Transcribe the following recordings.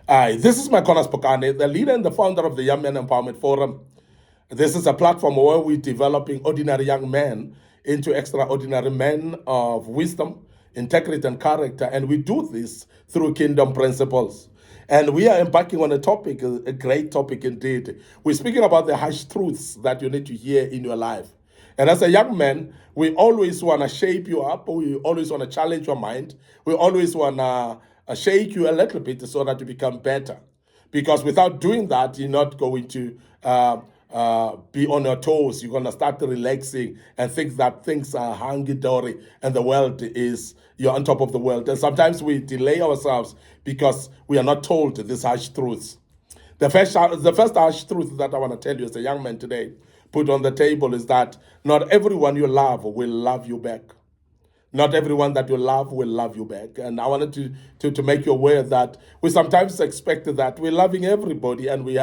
Hi, this is MIcornus Phokane, the leader and the founder of the Young Men Empowerment Forum. This is a platform where we're developing ordinary young men into extraordinary men of wisdom, integrity, and character. And we do this through kingdom principles. And we are embarking on a topic, a great topic indeed. We're speaking about the harsh truths that you need to hear in your life. And as a young man, we always want to shape you up. We always want to challenge your mind. We always want to shake you a little bit so that you become better. Because without doing that, you're not going to be on your toes. You're going to start relaxing and think that things are hunky dory and the world is, you're on top of the world. And sometimes we delay ourselves because we are not told these harsh truths. The first harsh truth that I want to tell you as a young man today, put on the table, is that not everyone you love will love you back. Not everyone that you love will love you back. And I wanted to make you aware that we sometimes expect that we're loving everybody and we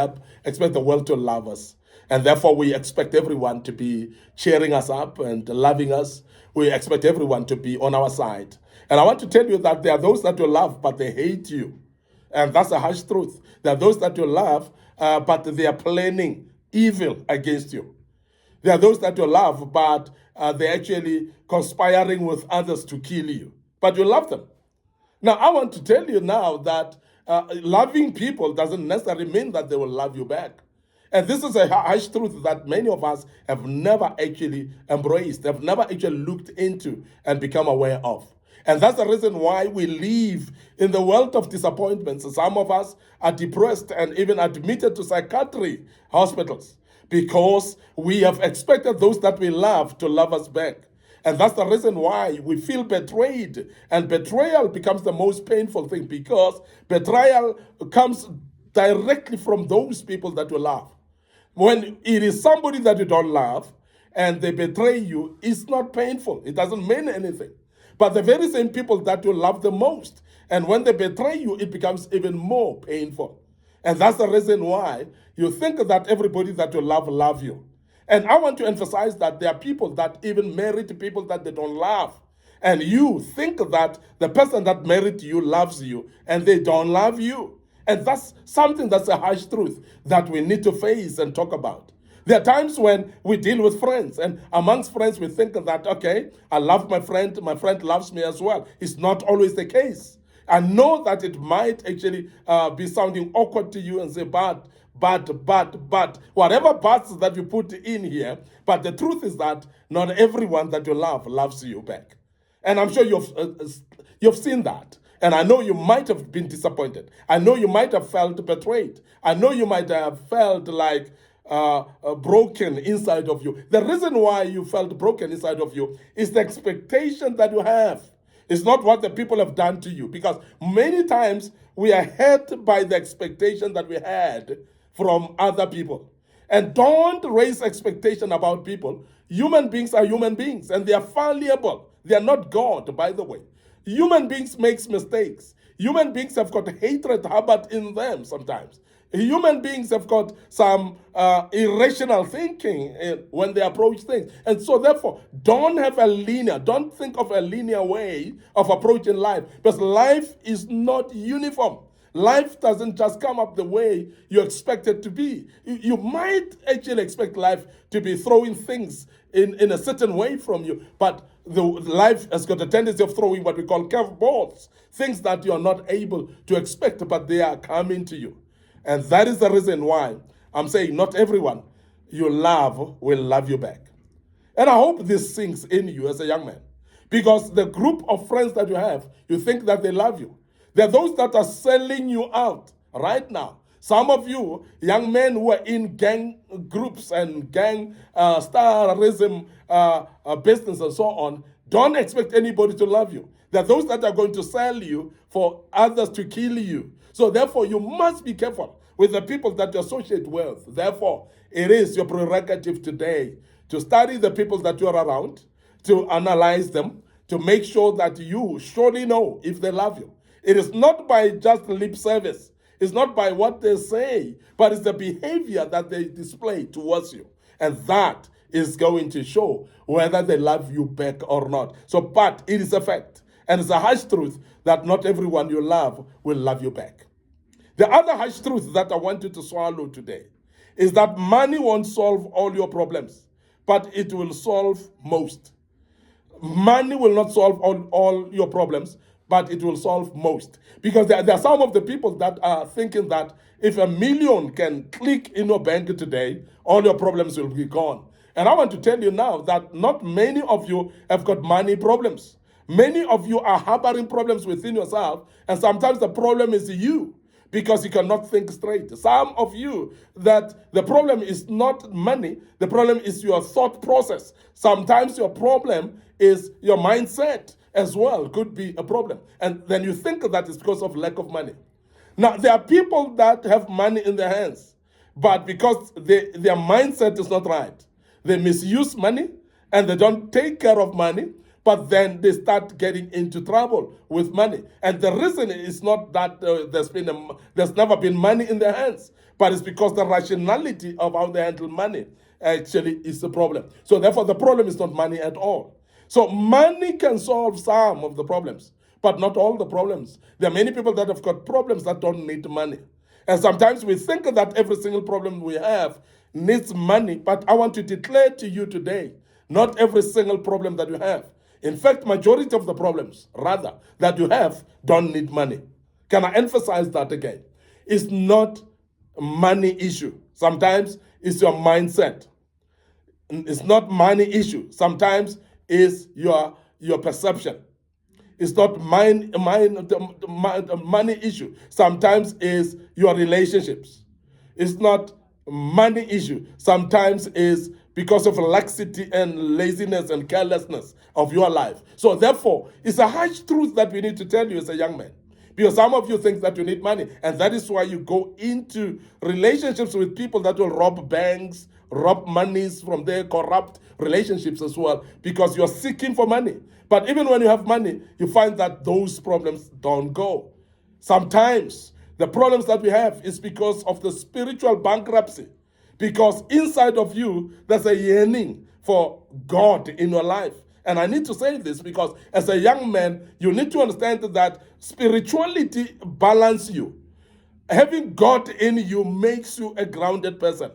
expect the world to love us. And therefore, we expect everyone to be cheering us up and loving us. We expect everyone to be on our side. And I want to tell you that there are those that you love, but they hate you. And that's a harsh truth. There are those that you love, but they are planning evil against you. There are those that you love, but they're actually conspiring with others to kill you. But you love them. Now, I want to tell you now that loving people doesn't necessarily mean that they will love you back. And this is a harsh truth that many of us have never actually embraced, have never actually looked into and become aware of. And that's the reason why we live in the world of disappointments. Some of us are depressed and even admitted to psychiatry hospitals because we have expected those that we love to love us back. And that's the reason why we feel betrayed. And betrayal becomes the most painful thing because betrayal comes directly from those people that you love. When it is somebody that you don't love and they betray you, it's not painful. It doesn't mean anything. But the very same people that you love the most, and when they betray you, it becomes even more painful. And that's the reason why you think that everybody that you love you. And I want to emphasize that there are people that even married people that they don't love. And you think that the person that married you loves you and they don't love you. And that's something that's a harsh truth that we need to face and talk about. There are times when we deal with friends, and amongst friends, we think that, okay, I love my friend loves me as well. It's not always the case. I know that it might actually be sounding awkward to you and say, but, whatever buts that you put in here, but the truth is that not everyone that you love loves you back. And I'm sure you've seen that. And I know you might have been disappointed. I know you might have felt betrayed. I know you might have felt like broken inside of you. The reason why you felt broken inside of you is the expectation that you have. It's not what the people have done to you, because many times we are hurt by the expectation that we had from other people. And don't raise expectation about people. Human beings are human beings and they are fallible. They are not God, by the way. Human beings make mistakes. Human beings have got hatred harbored in them sometimes. Human beings have got some irrational thinking when they approach things. And so therefore, don't think of a linear way of approaching life, because life is not uniform. Life doesn't just come up the way you expect it to be. You might actually expect life to be throwing things in a certain way from you, but the life has got a tendency of throwing what we call curveballs, things that you are not able to expect, but they are coming to you. And that is the reason why I'm saying not everyone you love will love you back. And I hope this sinks in you as a young man, because the group of friends that you have, you think that they love you. There are those that are selling you out right now. Some of you, young men who are in gang groups and gang starism business and so on, don't expect anybody to love you. There are those that are going to sell you for others to kill you. So therefore, you must be careful with the people that you associate with. Therefore, it is your prerogative today to study the people that you are around, to analyze them, to make sure that you surely know if they love you. It is not by just lip service. It's not by what they say, but it's the behavior that they display towards you. And that is going to show whether they love you back or not. So, but it is a fact. And it's a harsh truth that not everyone you love will love you back. The other harsh truth that I want you to swallow today is that money won't solve all your problems, but it will solve most. Money will not solve all your problems, but it will solve most. Because there are some of the people that are thinking that if $1 million can click in your bank today, all your problems will be gone. And I want to tell you now that not many of you have got money problems. Many of you are harboring problems within yourself, and sometimes the problem is you because you cannot think straight. Some of you, that the problem is not money, the problem is your thought process. Sometimes your problem is your mindset as well, could be a problem. And then you think that it's because of lack of money. Now, there are people that have money in their hands, but because their mindset is not right, they misuse money and they don't take care of money, but then they start getting into trouble with money. And the reason is not that there's never been money in their hands, but it's because the rationality of how they handle money actually is the problem. So therefore, the problem is not money at all. So money can solve some of the problems, but not all the problems. There are many people that have got problems that don't need money. And sometimes we think that every single problem we have needs money, but I want to declare to you today, not every single problem that you have. In fact, majority of the problems, rather, that you have don't need money. Can I emphasize that again? It's not a money issue. Sometimes it's your mindset. It's not money issue. Sometimes it's your perception. It's not money issue. Sometimes it's your relationships. It's not money issue. Sometimes it's because of laxity and laziness and carelessness of your life. So therefore, it's a harsh truth that we need to tell you as a young man. Because some of you think that you need money, and that is why you go into relationships with people that will rob banks, rob monies from their corrupt relationships as well, because you're seeking for money. But even when you have money, you find that those problems don't go. Sometimes the problems that we have is because of the spiritual bankruptcy. Because inside of you, there's a yearning for God in your life. And I need to say this because as a young man, you need to understand that spirituality balances you. Having God in you makes you a grounded person.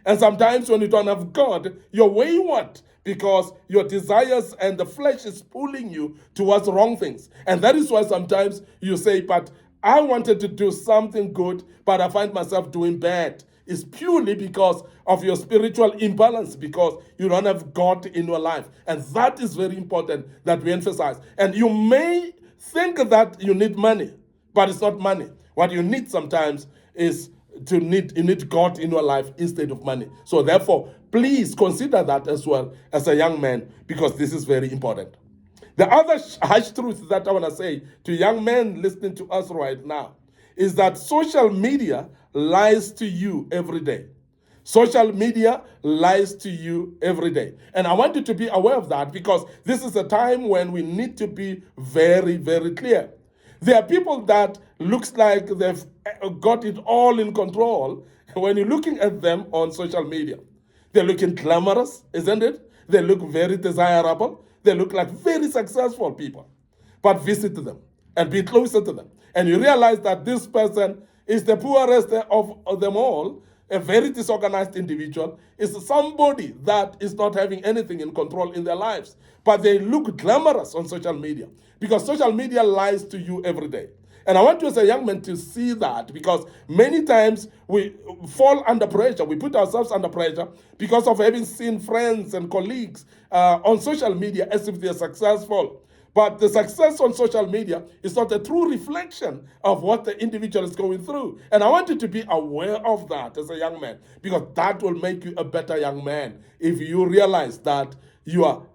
And sometimes when you don't have God, you're wayward because your desires and the flesh is pulling you towards wrong things. And that is why sometimes you say, but I wanted to do something good, but I find myself doing bad. It's purely because of your spiritual imbalance, because you don't have God in your life. And that is very important that we emphasize. And you may think that you need money, but it's not money. What you need sometimes is you need God in your life instead of money. So therefore, please consider that as well as a young man, because this is very important. The other harsh truth that I want to say to young men listening to us right now is that social media lies to you every day. Social media lies to you every day. And I want you to be aware of that because this is a time when we need to be very, very clear. There are people that looks like they've got it all in control when you're looking at them on social media. They're looking glamorous, isn't it? They look very desirable. They look like very successful people. But visit them and be closer to them. And you realize that this person is the poorest of them all, a very disorganized individual, is somebody that is not having anything in control in their lives. But they look glamorous on social media because social media lies to you every day. And I want you as a young man to see that because many times we fall under pressure. We put ourselves under pressure because of having seen friends and colleagues on social media as if they're successful. But the success on social media is not a true reflection of what the individual is going through. And I want you to be aware of that as a young man, because that will make you a better young man if you realize that your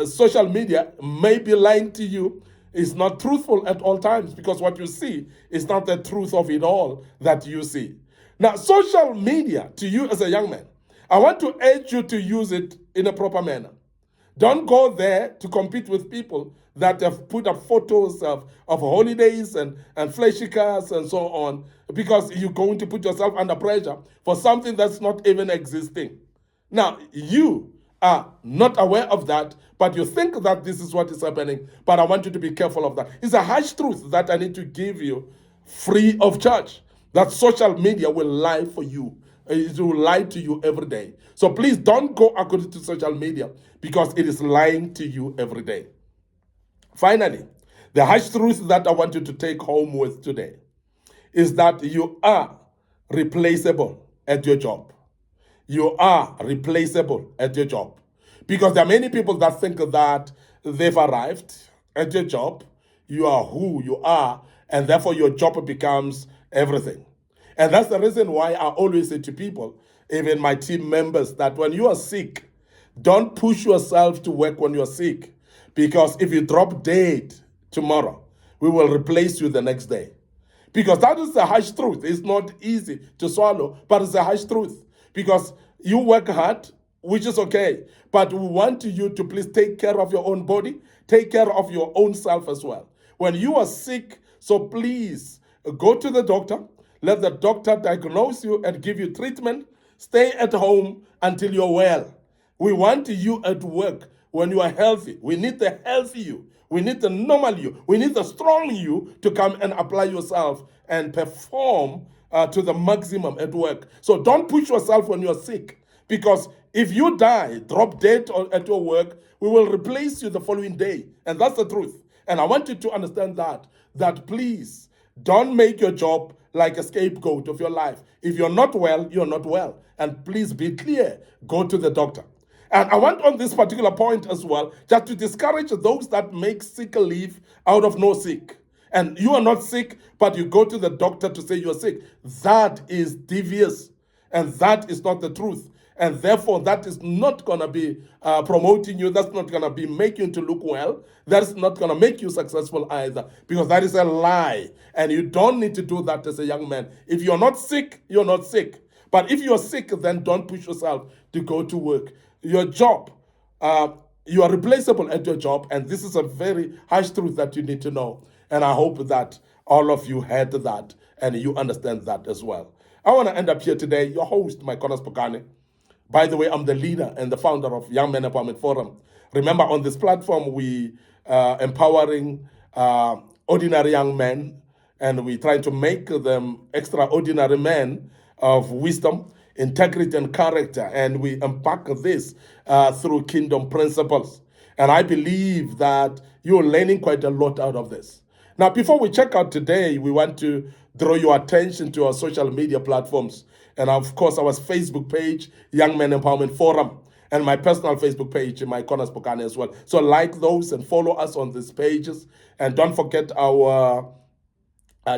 social media may be lying to you, is not truthful at all times, because what you see is not the truth of it all that you see. Now, social media to you as a young man, I want to urge you to use it in a proper manner. Don't go there to compete with people that have put up photos of holidays and flashy cars and so on, because you're going to put yourself under pressure for something that's not even existing. Now, you are not aware of that, but you think that this is what is happening, but I want you to be careful of that. It's a harsh truth that I need to give you free of charge. that social media will lie for you. It will lie to you every day. So please don't go according to social media because it is lying to you every day. Finally, the harsh truth that I want you to take home with today is that you are replaceable at your job. You are replaceable at your job. Because there are many people that think that they've arrived at your job, you are who you are, and therefore your job becomes everything. And that's the reason why I always say to people, even my team members, that when you are sick, don't push yourself to work when you're sick. Because if you drop dead tomorrow, we will replace you the next day. Because that is the harsh truth. It's not easy to swallow, but it's a harsh truth. Because you work hard, which is okay, but we want you to please take care of your own body, take care of your own self as well. When you are sick, so please go to the doctor, let the doctor diagnose you and give you treatment. Stay at home until you're well. We want you at work when you are healthy. We need the healthy you. We need the normal you. We need the strong you to come and apply yourself and perform to the maximum at work. So don't push yourself when you're sick, because if you die, drop dead at your work, we will replace you the following day. And that's the truth. And I want you to understand that please don't make your job like a scapegoat of your life. If you're not well, you're not well. And please be clear, go to the doctor. And I want on this particular point as well, just to discourage those that make sick leave out of no sick. And you are not sick, but you go to the doctor to say you're sick. That is devious. And that is not the truth. And therefore, that is not going to be promoting you. That's not going to be making you to look well. That's not going to make you successful either, because that is a lie. And you don't need to do that as a young man. If you're not sick, you're not sick. But if you're sick, then don't push yourself to go to work. Your job, you are replaceable at your job. And this is a very harsh truth that you need to know. And I hope that all of you heard that and you understand that as well. I want to end up here today, your host, MIcornus Phokane. By the way, I'm the leader and the founder of Young Men Empowerment Forum. Remember, on this platform, we empowering ordinary young men, and we try to make them extraordinary men of wisdom, integrity, and character. And we unpack this through kingdom principles. And I believe that you're learning quite a lot out of this. Now, before we check out today, we want to draw your attention to our social media platforms. And of course, our Facebook page, Young Men Empowerment Forum, and my personal Facebook page, MIcornus Phokane as well. So like those and follow us on these pages. And don't forget our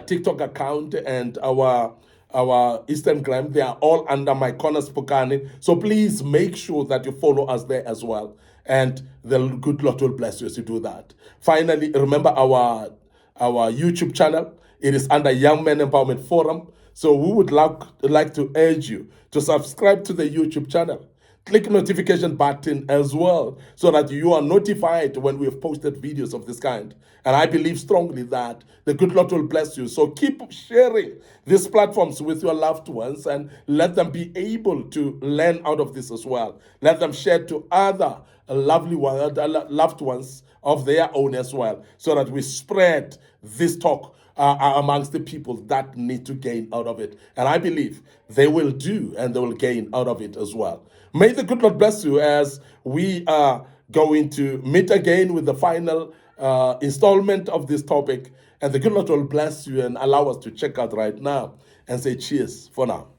TikTok account and our Instagram. They are all under MIcornus Phokane. So please make sure that you follow us there as well. And the good Lord will bless you as you do that. Finally, remember our YouTube channel. It is under Young Men Empowerment Forum. So we would like to urge you to subscribe to the YouTube channel. Click notification button as well, so that you are notified when we have posted videos of this kind. And I believe strongly that the good Lord will bless you. So keep sharing these platforms with your loved ones and let them be able to learn out of this as well. Let them share to other loved ones of their own as well, so that we spread this talk amongst the people that need to gain out of it. And I believe they will do, and they will gain out of it as well. May the good Lord bless you as we are going to meet again with the final installment of this topic. And the good Lord will bless you and allow us to check out right now and say cheers for now.